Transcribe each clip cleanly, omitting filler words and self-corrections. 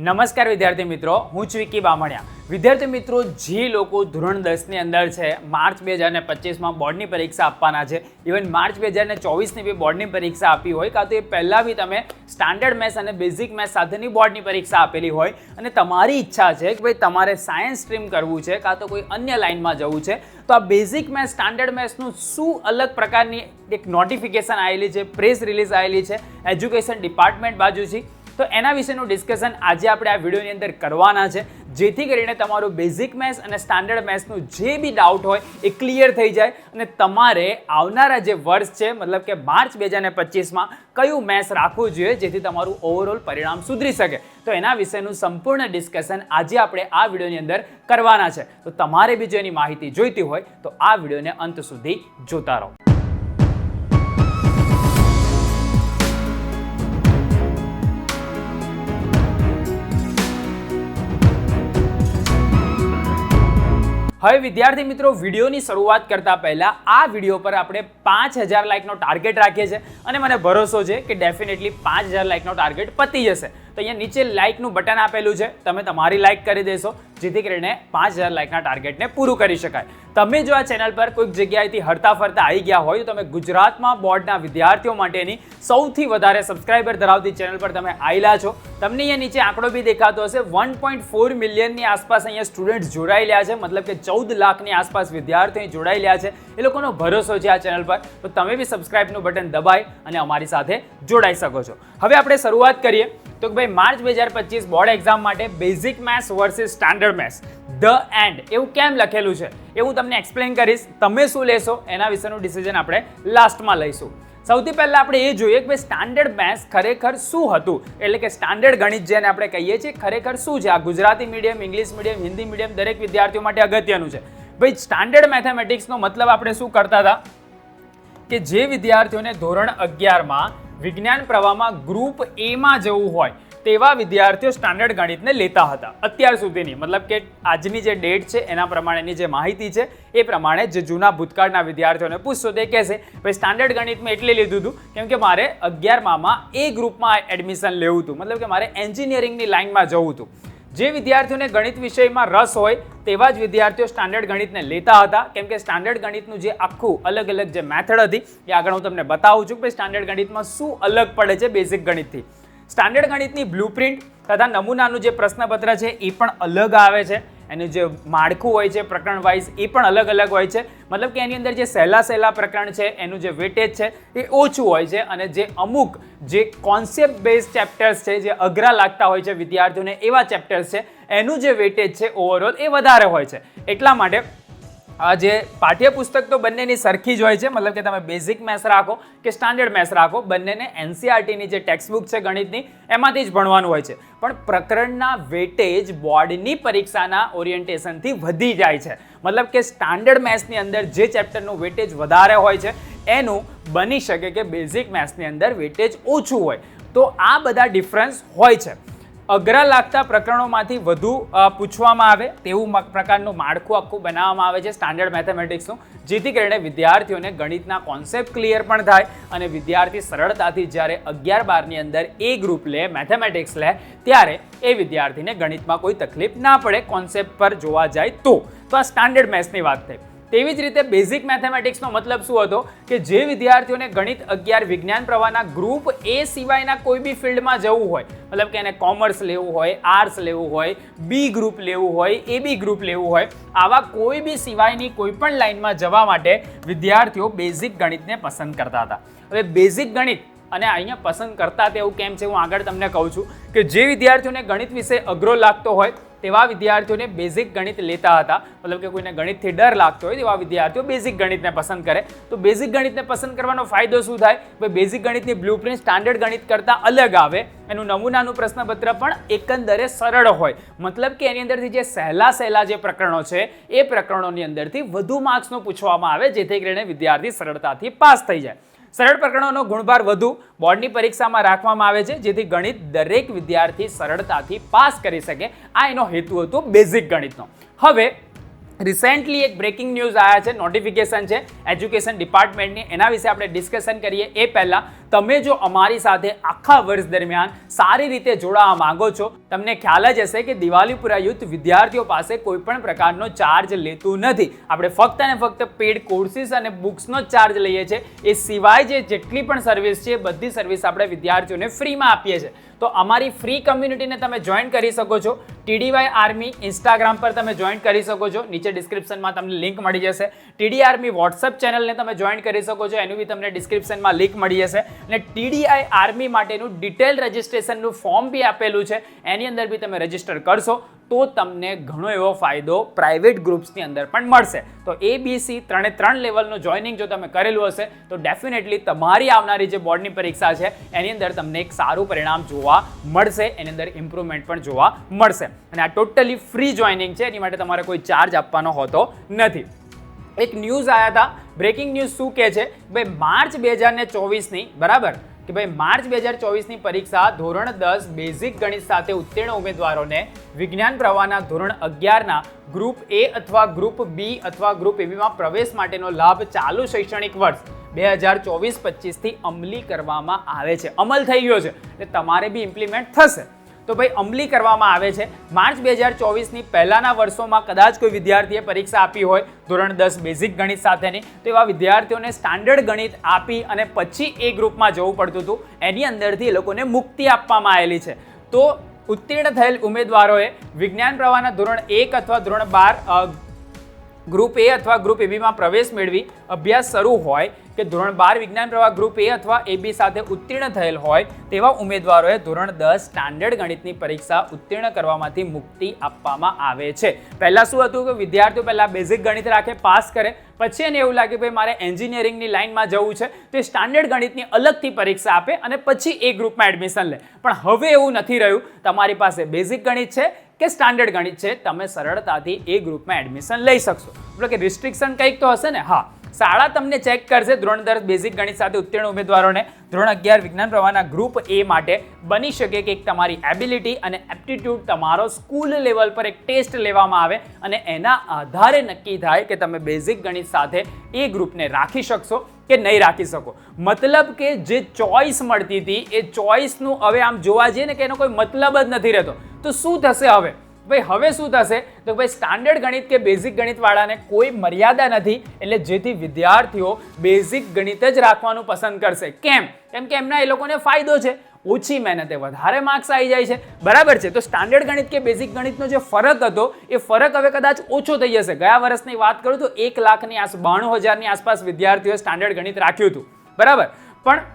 નમસ્કાર વિદ્યાર્થી મિત્રો, હું છું વિકી બામણિયા. વિદ્યાર્થી મિત્રો, જે લોકો ધોરણ 10ની અંદર છે, માર્ચ 2025માં બોર્ડની પરીક્ષા આપવાના છે, ઇવન માર્ચ 2024ની બી બોર્ડની પરીક્ષા આપી હોય, કાં તો એ પહેલાં બી તમે સ્ટાન્ડર્ડ મેથ્સ અને બેઝિક મેથ્સ સાથેની બોર્ડની પરીક્ષા આપેલી હોય અને તમારી ઈચ્છા છે કે ભાઈ તમારે સાયન્સ સ્ટ્રીમ કરવું છે કાં તો કોઈ અન્ય લાઇનમાં જવું છે, તો આ બેઝિક મેથ્સ સ્ટાન્ડર્ડ મેથ્સનું શું અલગ પ્રકારની એક નોટિફિકેશન આવેલી છે, પ્રેસ રિલીઝ આવેલી છે એજ્યુકેશન ડિપાર્ટમેન્ટ બાજુથી, તો એના વિશેનું ડિસ્કશન આજે આપણે આ વિડીયોની અંદર કરવાના છે, જેથી કરીને તમારું બેઝિક મેથ્સ અને સ્ટાન્ડર્ડ મેથ્સનું જે બી ડાઉટ હોય એ ક્લિયર થઈ જાય અને તમારે આવનારા જે વર્ષ છે, મતલબ કે માર્ચ 2025માં કયું મેથ્સ રાખવું જોઈએ જેથી તમારું ઓવરઓલ પરિણામ સુધરી શકે. તો એના વિશેનું સંપૂર્ણ ડિસ્કશન આજે આપણે આ વિડીયોની અંદર કરવાના છે. તો તમારે બી જો એની માહિતી જોઈતી હોય તો આ વિડીયોને અંત સુધી જોતા રહો. હવે વિદ્યાર્થી મિત્રો, વિડીયોની શરૂઆત કરતા પહેલા આ વિડીયો પર આપણે 5000 લાઇકનો ટાર્ગેટ રાખીએ છીએ અને મને ભરોસો છે કે ડેફિનેટલી 5000 લાઇકનો ટાર્ગેટ પતી જશે. તો અહીંયા નીચે લાઇકનું બટન આપેલું છે, તમે તમારી લાઇક કરી દેશો જેથી કરીને 5000 લાઇકના ટાર્ગેટને પૂરું કરી શકાય. તમે જો આ ચેનલ પર કોઈક જગ્યાએથી હરતા ફરતા આવી ગયા હોય તો તમે ગુજરાતમાં બોર્ડના વિદ્યાર્થીઓ માટેની સૌથી વધારે સબસ્ક્રાઇબર ધરાવતી ચેનલ પર તમે આવેલા છો. તમને અહીંયા નીચે આંકડો બી દેખાતો હશે, 1.4 મિલિયનની આસપાસ અહીંયા સ્ટુડન્ટ જોડાયેલા છે, મતલબ કે 14 લાખની આસપાસ વિદ્યાર્થીઓ જોડાયેલા છે. એ લોકોનો ભરોસો છે આ ચેનલ પર, તો તમે બી સબસ્ક્રાઇબનું બટન દબાઈ અને અમારી સાથે જોડાઈ શકો છો. હવે આપણે શરૂઆત કરીએ તો કે ભાઈ માર્ચ 2025 બોર્ડ એક્ઝામ માટે basic maths versus standard maths the and એવું કેમ લખેલું છે એ હું તમને એક્સપ્લેન કરીશ. તમે શું લેશો એના વિશેનું ડિસિઝન આપણે લાસ્ટમાં લઈશું. સૌથી પહેલાં આપણે એ જોઈએ કે ભાઈ સ્ટાન્ડર્ડ મેથ્સ ખરેખર શું હતું, એટલે કે સ્ટાન્ડર્ડ ગણિત જેને આપણે કહીએ છીએ ખરેખર શું છે. આ Gujarati medium, English medium, Hindi medium દરેક વિદ્યાર્થીઓ માટે અગત્યનું છે. ભાઈ સ્ટાન્ડર્ડ મેથેમેટિક્સનો મતલબ આપણે શું કરતા હતા કે જે વિદ્યાર્થીઓને ધોરણ 11માં વિજ્ઞાન પ્રવાહમાં ગ્રુપ એમાં જવું હોય તેવા વિદ્યાર્થીઓ સ્ટાન્ડર્ડ ગણિતને લેતા હતા અત્યાર સુધીની, મતલબ કે આજની જે ડેટ છે એના પ્રમાણેની જે માહિતી છે એ પ્રમાણે જે જૂના ભૂતકાળના વિદ્યાર્થીઓને પૂછશો તે કહેશે ભાઈ સ્ટાન્ડર્ડ ગણિતમાં એટલે લીધું હતું કેમ કે મારે 11માં એ ગ્રુપમાં એડમિશન લેવું હતું, મતલબ કે મારે એન્જિનિયરિંગની લાઇનમાં જવું હતું. જે વિદ્યાર્થીઓને ગણિત વિષયમાં રસ હોય તેવા જ વિદ્યાર્થીઓ સ્ટાન્ડર્ડ ગણિતને લેતા હતા, કેમ કે સ્ટાન્ડર્ડ ગણિતનું જે આખું અલગ અલગ જે મેથડ હતી એ આગળ હું તમને બતાવું છું કે સ્ટાન્ડર્ડ ગણિતમાં શું અલગ પડે છે બેઝિક ગણિતથી. સ્ટાન્ડર્ડ ગણિતની બ્લુપ્રિન્ટ તથા નમૂનાનું જે પ્રશ્નપત્ર છે એ પણ અલગ આવે છે, એનું જે માળખું હોય છે પ્રકરણ વાઇઝ એ પણ અલગ અલગ હોય છે, મતલબ કે એની અંદર જે સહેલા પ્રકરણ છે એનું જે વેટેજ છે એ ઓછું હોય છે અને જે અમુક જે કોન્સેપ્ટ બેઝ ચેપ્ટર્સ છે જે અઘરા લાગતા હોય છે વિદ્યાર્થીઓને એવા ચેપ્ટર્સ છે એનું જે વેટેજ છે ઓવરઓલ એ વધારે હોય છે. એટલા માટે આ જે પાઠ્યપુસ્તક તો બંનેની સરખી જ હોય છે, મતલબ કે તમે બેઝિક મેથ્સ રાખો કે સ્ટાન્ડર્ડ મેથ્સ રાખો, બંનેને એનસીઆરટીની જે ટેક્સ્ટબુક છે ગણિતની એમાંથી જ ભણવાનું હોય છે, પણ પ્રકરણના વેટેજ બોર્ડની પરીક્ષાના ઓરિએન્ટેશનથી વધી જાય છે. મતલબ કે સ્ટાન્ડર્ડ મેથ્સની અંદર જે ચેપ્ટરનું વેટેજ વધારે હોય છે એનું બની શકે કે બેઝિક મેથ્સની અંદર વેટેજ ઓછું હોય. તો આ બધા ડિફરન્સ હોય છે. અઘરા લાગતા પ્રકરણોમાંથી વધુ પૂછવામાં આવે તેવું પ્રકારનું માળખું આખું બનાવવામાં આવે છે સ્ટાન્ડર્ડ મેથેમેટિક્સનું, જેથી કરીને વિદ્યાર્થીઓને ગણિતના કોન્સેપ્ટ ક્લિયર પણ થાય અને વિદ્યાર્થી સરળતાથી જ્યારે 11-12ની અંદર એ ગ્રુપ લે, મેથેમેટિક્સ લે, ત્યારે એ વિદ્યાર્થીને ગણિતમાં કોઈ તકલીફ ના પડે કોન્સેપ્ટ પર જોવા જાય તો. તો આ સ્ટાન્ડર્ડ મેથ્સની વાત થઈ. તેવી જ રીતે બેઝિક મેથેમેટિક્સનો મતલબ શું હતો કે જે વિદ્યાર્થીઓને ગણિત 11 વિજ્ઞાન પ્રવાહના ગ્રુપ એ સિવાયના કોઈ બી ફિલ્ડમાં જવું હોય, મતલબ કે એને કોમર્સ લેવું હોય, આર્ટ્સ લેવું હોય, બી ગ્રુપ લેવું હોય, એબી ગ્રુપ લેવું હોય, આવા કોઈ બી સિવાયની કોઈ પણ લાઇનમાં જવા માટે વિદ્યાર્થીઓ બેઝિક ગણિતને પસંદ કરતા હતા. હવે બેઝિક ગણિત અને અહીંયા પસંદ કરતા તેવું કેમ છે હું આગળ તમને કહું છું કે જે વિદ્યાર્થીઓને ગણિત વિશે અઘરો લાગતો હોય તેવા વિદ્યાર્થીઓને બેઝિક ગણિત લેતા હતા, મતલબ કે કોઈને ગણિતથી ડર લાગતો હોય તેવા વિદ્યાર્થીઓ બેઝિક ગણિતને પસંદ કરે. તો બેઝિક ગણિતને પસંદ કરવાનો ફાયદો શું થાય? ભાઈ બેઝિક ગણિતની બ્લુપ્રિન્ટ સ્ટાન્ડર્ડ ગણિત કરતાં અલગ આવે, એનું નમૂનાનું પ્રશ્નપત્ર પણ એકંદરે સરળ હોય, મતલબ કે એની અંદરથી જે સહેલા જે પ્રકરણો છે એ પ્રકરણોની અંદરથી વધુ માર્ક્સનું પૂછવામાં આવે જેથી કરીને વિદ્યાર્થી સરળતાથી પાસ થઈ જાય. સરળ પ્રકરણોનો ગુણભાર વધુ બોર્ડની પરીક્ષામાં રાખવામાં આવે છે જેથી ગણિત દરેક વિદ્યાર્થી સરળતાથી પાસ કરી શકે. આ એનો હેતુ હતો બેઝિક ગણિતનો. હવે રિસેન્ટલી એક બ્રેકિંગ ન્યૂઝ આવ્યા છે, નોટિફિકેશન છે એજ્યુકેશન ડિપાર્ટમેન્ટની, એના વિશે આપણે ડિસ્કશન કરીએ એ પહેલાં તમે જો અમારી સાથે આખા વર્ષ દરમિયાન સારી રીતે જોડાવા માંગો છો, તમને ખ્યાલ જ હશે કે દિવાલીપુરા યુથ વિદ્યાર્થીઓ પાસે કોઈ પણ પ્રકારનો ચાર્જ લેતું નથી. આપણે ફક્ત અને ફક્ત પેડ કોર્સિસ અને બુક્સનો જ ચાર્જ લઈએ છીએ. એ સિવાય જેટલી પણ સર્વિસ છે બધી સર્વિસ આપણે વિદ્યાર્થીઓને ફ્રીમાં આપીએ છીએ. તો અમારી ફ્રી કમ્યુનિટીને તમે જોઈન કરી શકો છો. TDY આર્મી ઇન્સ્ટાગ્રામ પર તમે જોઈન કરી શકો છો, નીચે ડિસ્ક્રિપ્શનમાં તમને લિંક મળી જશે. TDY આર્મી વોટ્સઅપ ચેનલને તમે જોઈન કરી શકો છો, એનું બી તમને ડિસ્ક્રિપ્શનમાં લિંક મળી જશે. અને TDY આર્મી માટેનું ડિટેલ રજિસ્ટ્રેશનનું ફોર્મ બી આપેલું છે, એની અંદર બી તમે રજિસ્ટર કરશો તો તમને ઘણો એવો ફાયદો પ્રાઇવેટ ગ્રુપ્સની અંદર પણ મળશે. તો ABC 3 લેવલનું જોઈનિંગ જો તમે કરેલું હશે તો ડેફિનેટલી તમારી આવનારી જે બોર્ડની પરીક્ષા છે એની અંદર તમને એક સારું પરિણામ જોવા મળશે, એની અંદર ઇમ્પ્રુવમેન્ટ પણ જોવા મળશે. અને આ ટોટલી ફ્રી જોઈનિંગ છે, એની માટે તમારે કોઈ ચાર્જ આપવાનો હોતો નથી. એક ન્યૂઝ આવ્યા હતા, બ્રેકિંગ ન્યૂઝ શું કહે છે ભાઈ, માર્ચ 2024ની બરાબર કે ભાઈ માર્ચ 2024ની પરીક્ષા ધોરણ 10 બેઝિક ગણિત સાથે ઉત્તીર્ણ ઉમેદવારોને વિજ્ઞાન પ્રવાહના ધોરણ 11ના ગ્રુપ A અથવા ગ્રુપ B અથવા ગ્રુપ ABમાં પ્રવેશ માટેનો લાભ ચાલુ શૈક્ષણિક વર્ષ 2024-25થી અમલી કરવામાં આવે છે. અમલ થઈ ગયો છે એટલે તમારે બી ઇમ્પ્લિમેન્ટ થશે. તો ભાઈ અમલી કરવામાં આવે છે. માર્ચ 2024ની પહેલાના વર્ષોમાં કદાચ કોઈ વિદ્યાર્થીએ પરીક્ષા આપી હોય ધોરણ 10 બેઝિક ગણિત સાથેની, તો એવા વિદ્યાર્થીઓને સ્ટાન્ડર્ડ ગણિત આપી અને પછી એ ગ્રુપમાં જવું પડતું હતું. એની અંદરથી એ લોકોને મુક્તિ આપવામાં આવેલી છે. તો ઉત્તીર્ણ થયેલ ઉમેદવારોએ વિજ્ઞાન પ્રવાહના ધોરણ 1 અથવા ધોરણ 12 ગ્રુપ A અથવા ગ્રુપ ABમાં પ્રવેશ મેળવી અભ્યાસ શરૂ હોય કે ધોરણ 12 વિજ્ઞાન પ્રવાહ ગ્રુપ A અથવા AB સાથે ઉત્તીર્ણ થયેલ હોય તેવા ઉમેદવારોએ ધોરણ 10 સ્ટાન્ડર્ડ ગણિતની પરીક્ષા ઉત્તીર્ણ કરવામાંથી મુક્તિ આપવામાં આવે છે. પહેલાં શું હતું કે વિદ્યાર્થીઓ પહેલાં બેઝિક ગણિત રાખે, પાસ કરે, પછી એને એવું લાગે ભાઈ મારે એન્જિનિયરિંગની લાઇનમાં જવું છે તો એ સ્ટાન્ડર્ડ ગણિતની અલગથી પરીક્ષા આપે અને પછી એ ગ્રુપમાં એડમિશન લે. પણ હવે એવું નથી રહ્યું. તમારી પાસે બેઝિક ગણિત છે કે સ્ટાન્ડર્ડ ગણિત છે, તમે સરળતાથી એ ગ્રુપમાં એડમિશન લઈ શકશો. એટલે કે રિસ્ટ્રિક્શન કંઈક તો હશે ને? હા, શાળા તમને ચેક કરશે ધોરણ 10 બેઝિક ગણિત સાથે ઉત્તીર્ણ ઉમેદવારોને ધોરણ 11 વિજ્ઞાન પ્રવાહના ગ્રુપ A માટે બની શકે કે એક તમારી એબિલિટી અને એપ્ટિટ્યૂડ તમારો સ્કૂલ લેવલ પર એક ટેસ્ટ લેવામાં આવે અને એના આધારે નક્કી થાય કે તમે બેઝિક ગણિત સાથે એ ગ્રુપને રાખી શકશો કે નહીં રાખી શકો. મતલબ કે જે ચોઇસ મળતી હતી એ ચોઇસનું હવે આમ જોવા જઈએ ને કે એનો કોઈ મતલબ જ નથી રહેતો. તો શું થશે હવે? ભાઈ હવે શું થશે તો ભાઈ સ્ટાન્ડર્ડ ગણિત કે બેઝિક ગણિત વાળાને કોઈ મર્યાદા નથી, એટલે જેથી વિદ્યાર્થીઓ બેઝિક ગણિત જ રાખવાનું પસંદ કરશે. કેમ? કેમ કે એમના એ લોકોને ફાયદો છે, ઓછી મહેનતે વધારે માર્ક્સ આવી જાય છે. બરાબર છે. તો સ્ટાન્ડર્ડ ગણિત કે બેઝિક ગણિતનો જે ફરક હતો એ ફરક હવે કદાચ ઓછો થઈ જશે. ગયા વર્ષની વાત કરું તો 1,92,000ની આસપાસ વિદ્યાર્થીઓએ સ્ટાન્ડર્ડ ગણિત રાખ્યું હતું. બરાબર, પણ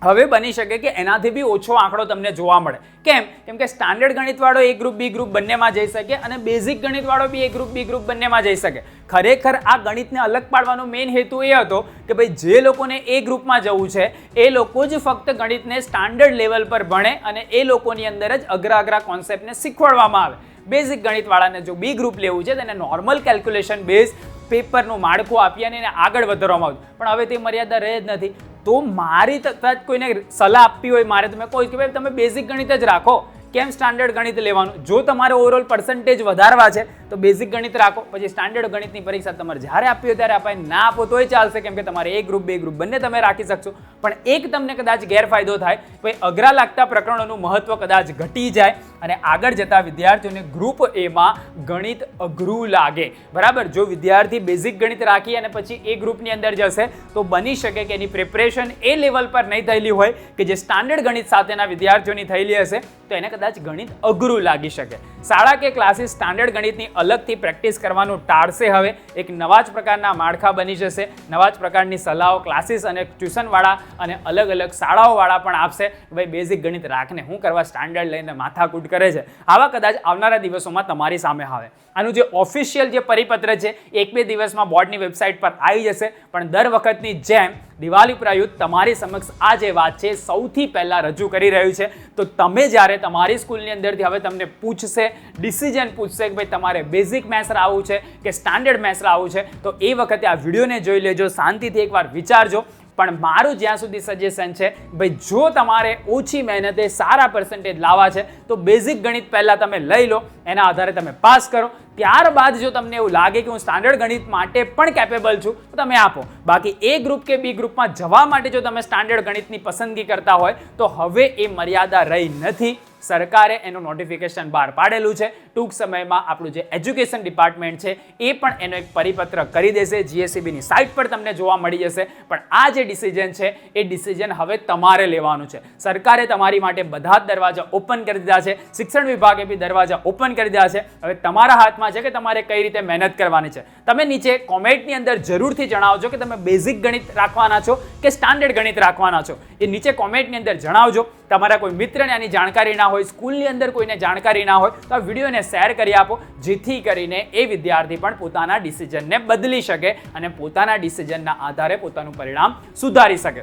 હવે બની શકે કે એનાથી બી ઓછો આંકડો તમને જોવા મળે. કેમ? કેમ કે સ્ટાન્ડર્ડ ગણિતવાળો A ગ્રુપ B ગ્રુપ બંનેમાં જઈ શકે અને બેઝિક ગણિતવાળો બી A ગ્રુપ B ગ્રુપ બંનેમાં જઈ શકે. ખરેખર આ ગણિતને અલગ પાડવાનો મેઇન હેતુ એ હતો કે ભાઈ જે લોકોને A ગ્રુપમાં જવું છે એ લોકો જ ફક્ત ગણિતને સ્ટાન્ડર્ડ લેવલ પર ભણે અને એ લોકોની અંદર જ અઘરા કોન્સેપ્ટને શીખવાડવામાં આવે. બેઝિક ગણિતવાળાને જો B ગ્રુપ લેવું છે તેને નોર્મલ કેલ્ક્યુલેશન બેઝ પેપરનું માળખું આપી અને એને આગળ વધારવામાં આવ્યું. પણ હવે તે મર્યાદા રહે જ નથી. તો મારી કદાચ કોઈને સલાહ આપવી હોય મારે, તમે કહો કે ભાઈ તમે બેઝિક ગણિત જ રાખો, કેમ સ્ટાન્ડર્ડ ગણિત લેવાનું? જો તમારે ઓવરઓલ પર્સન્ટેજ વધારવા છે તો બેઝિક ગણિત રાખો, પછી સ્ટાન્ડર્ડ ગણિતની પરીક્ષા તમારે જ્યારે આપવી હોય ત્યારે અપાય, ના આપો તોય ચાલશે, કેમ કે તમારે A ગ્રુપ B ગ્રુપ બંને તમે રાખી શકશો. પણ એક તમને કદાચ ગેરફાયદો થાય, ભાઈ અઘરા લાગતા પ્રકરણોનું મહત્વ કદાચ ઘટી જાય અને આગળ જતા વિદ્યાર્થીઓને ગ્રુપ Aમાં ગણિત અઘરું લાગે. બરાબર, જો વિદ્યાર્થી બેઝિક ગણિત રાખી અને પછી A ગ્રુપની અંદર જશે તો બની શકે કે એની પ્રિપરેશન એ લેવલ પર નહીં થયેલી હોય કે જે સ્ટાન્ડર્ડ ગણિત સાથેના વિદ્યાર્થીઓની થયેલી હશે, તો એને કદાચ ગણિત અઘરું લાગી શકે. શાળા કે ક્લાસીસ સ્ટાન્ડર્ડ ગણિતની અલગથી પ્રેક્ટિસ કરવાનું ટાળશે. હવે એક નવા જ પ્રકારના માળખા બની જશે, નવા જ પ્રકારની સલાહો ક્લાસીસ અને ટ્યુશનવાળા અને અલગ અલગ શાળાઓવાળા પણ આપશે. ભાઈ બેઝિક ગણિત રાખને હું કરવા સ્ટાન્ડર્ડ લઈને માથાકૂટ કરે છે. આવા કદાચ આવનારા દિવસોમાં તમારી સામે આવે. આનું જે ઓફિશિયલ જે પરિપત્ર છે 1-2 દિવસમાં બોર્ડની વેબસાઇટ પર આવી જશે. પણ દર વખતની જેમ દિવાલીપુરા યુથ તમારી સમક્ષ આ જે વાત છે સૌથી પહેલાં રજૂ કરી રહ્યું છે. તો તમે જ્યારે તમારી સ્કૂલની અંદરથી હવે તમને પૂછશે, ડિસિઝન પૂછશે કે ભાઈ તમારે બેઝિક મેથ્સ લાવવું છે કે સ્ટાન્ડર્ડ મેથ્સ લાવવું છે, તો એ વખતે આ વિડીયોને જોઈ લેજો, શાંતિથી એકવાર વિચારજો. પણ મારું જ્યાં સુધી સજેશન છે ભાઈ, જો તમારે ઓછી મહેનતે સારા પર્સન્ટેજ લાવવા છે તો બેઝિક ગણિત પહેલાં તમે લઈ લો, એના આધારે તમે પાસ કરો. ત્યારબાદ જો તમને એવું લાગે કે હું સ્ટાન્ડર્ડ ગણિત માટે પણ કેપેબલ છું તો તમે આપો. બાકી એ ગ્રુપ કે બી ગ્રુપમાં જવા માટે જો તમે સ્ટાન્ડર્ડ ગણિતની પસંદગી કરતા હોય તો હવે એ મર્યાદા રહી નથી. સરકારે એનું નોટિફિકેશન બહાર પાડેલું છે. ટૂંક સમયમાં આપણું જે એજ્યુકેશન ડિપાર્ટમેન્ટ છે એ પણ એનો એક પરિપત્ર કરી દેશે. જીએસઈબીની સાઇટ પર તમને જોવા મળી જશે. પણ આ જે ડિસિઝન છે એ ડિસિઝન હવે તમારે લેવાનું છે. સરકારે તમારી માટે બધા જ દરવાજા ઓપન કરી દીધા છે. શિક્ષણ વિભાગે બી દરવાજા ઓપન કરી દીધા છે. હવે તમારા હાથમાં છે કે તમારે કઈ રીતે મહેનત કરવાની છે. તમે નીચે કોમેન્ટની અંદર જરૂરથી જણાવજો કે તમે બેઝિક ગણિત રાખવાના છો કે સ્ટાન્ડર્ડ ગણિત રાખવાના છો. એ નીચે કોમેન્ટની અંદર જણાવજો. તમારા કોઈ મિત્રને આની જાણકારી ના હોય, સ્કૂલની અંદર કોઈને જાણકારી ના હોય તો આ વિડીયોને શેર કરી આપો, જેથી કરીને એ વિદ્યાર્થી પણ પોતાના ડિસિઝનને બદલી શકે અને પોતાના ડિસિઝનના આધારે પોતાનું પરિણામ સુધારી શકે.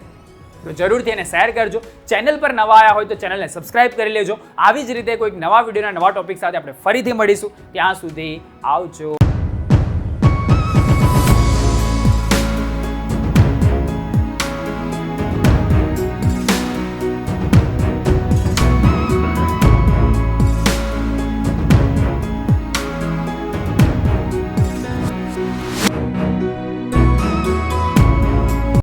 તો જરૂરથી એને શેર કરજો. ચેનલ પર નવા આવ્યા હોય તો ચેનલને સબસ્ક્રાઇબ કરી લેજો. આવી જ રીતે કોઈક નવા વિડીયોના નવા ટોપિક સાથે આપણે ફરીથી મળીશું. ત્યાં સુધી આવજો.